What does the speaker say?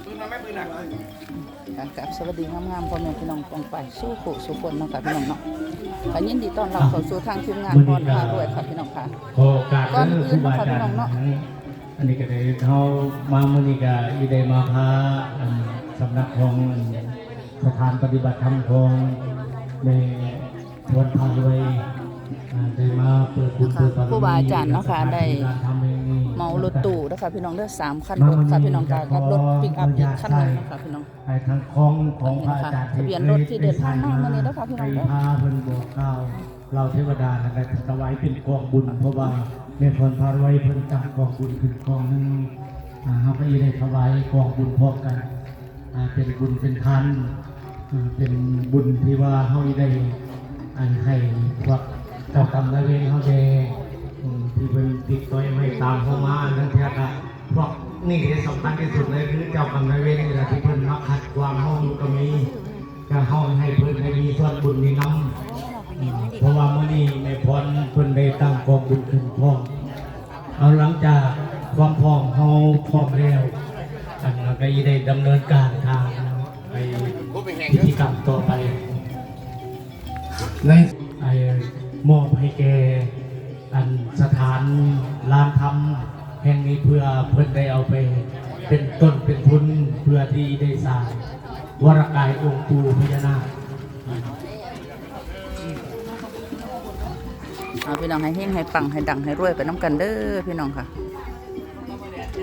ปืนมันไม่ปืนหนักเลยกับสวัสดีงามๆพ่อแม่พี่น้องปองไปสู้ขู่สู้ฝนเนาะค่ะพี่น้องเนาะขอยินดีต้อนรับเข้าสู่ทางทีมงานพรพารวยค่ะพี่น้องค่ะก่อนอื่นนะคะพี่น้องเนาะอันนี้ก็ได้เขามาเมื่อนี้ก็อีได้มาพาสำนักของสถานปฏิบัติธรรมของในวันพารวยได้มาเปิดบุญเปิดบารมีครูบาอาจารย์เนาะค่ะได้เมารถตู้นะคะพี่น้องเด้อ3 คันรถค่ะพี่น้องกับรถปิกอัพอีกคันนึงนะคะพี่น้องให้ทางของพระอาจารย์ ทะเบียนรถที่เดินทางมาเมื่อนี้นะคะพี่น้องไปพาเพิ่นบอกกล่าวเราเทวดาได้ถวายเป็นกองบุญเพราะว่าในพรพารวยเพิ่นตั้งกองบุญขึ้นกองนึงเฮาก็ได้ถวายกองบุญพร้อมกันเป็นบุญเป็นทานเป็นบุญที่ว่าเฮาได้ให้พวกเจ้ากรรมนายเวรเฮาได้ที่เป็นติดต่อยไม่ตามเข้ามานั่นเท่ากับพวกนี่ที่สำคัญที่สุดเลยคือเจ้ากรรมนายเวรนี่แหละที่เพิ่นมาขัดความเฮาอยู่ก็มีก็เฮาให้เพิ่นให้มีส่วนบุญนี้นำเพราะว่ามื้อนี้ในพรเพิ่นได้ตั้งกองบุญขึ้นพร้อมเอาหลังจากความพร้อมเฮาพร้อมแล้วก็ได้ดำเนินการทางไปพิธีกรรมต่อไปในมอบให้แกสถานลานธรรมแห่งนี้เพื่อเพิ่นได้เอาไปเป็นต้นเป็นทุนเพื่อที่ได้สร้างวรกายองค์ปู่พญานาคพี่น้องให้เฮงให้ปังให้ดังให้รวยไปน้ำกันเด้อพี่น้องค่ะ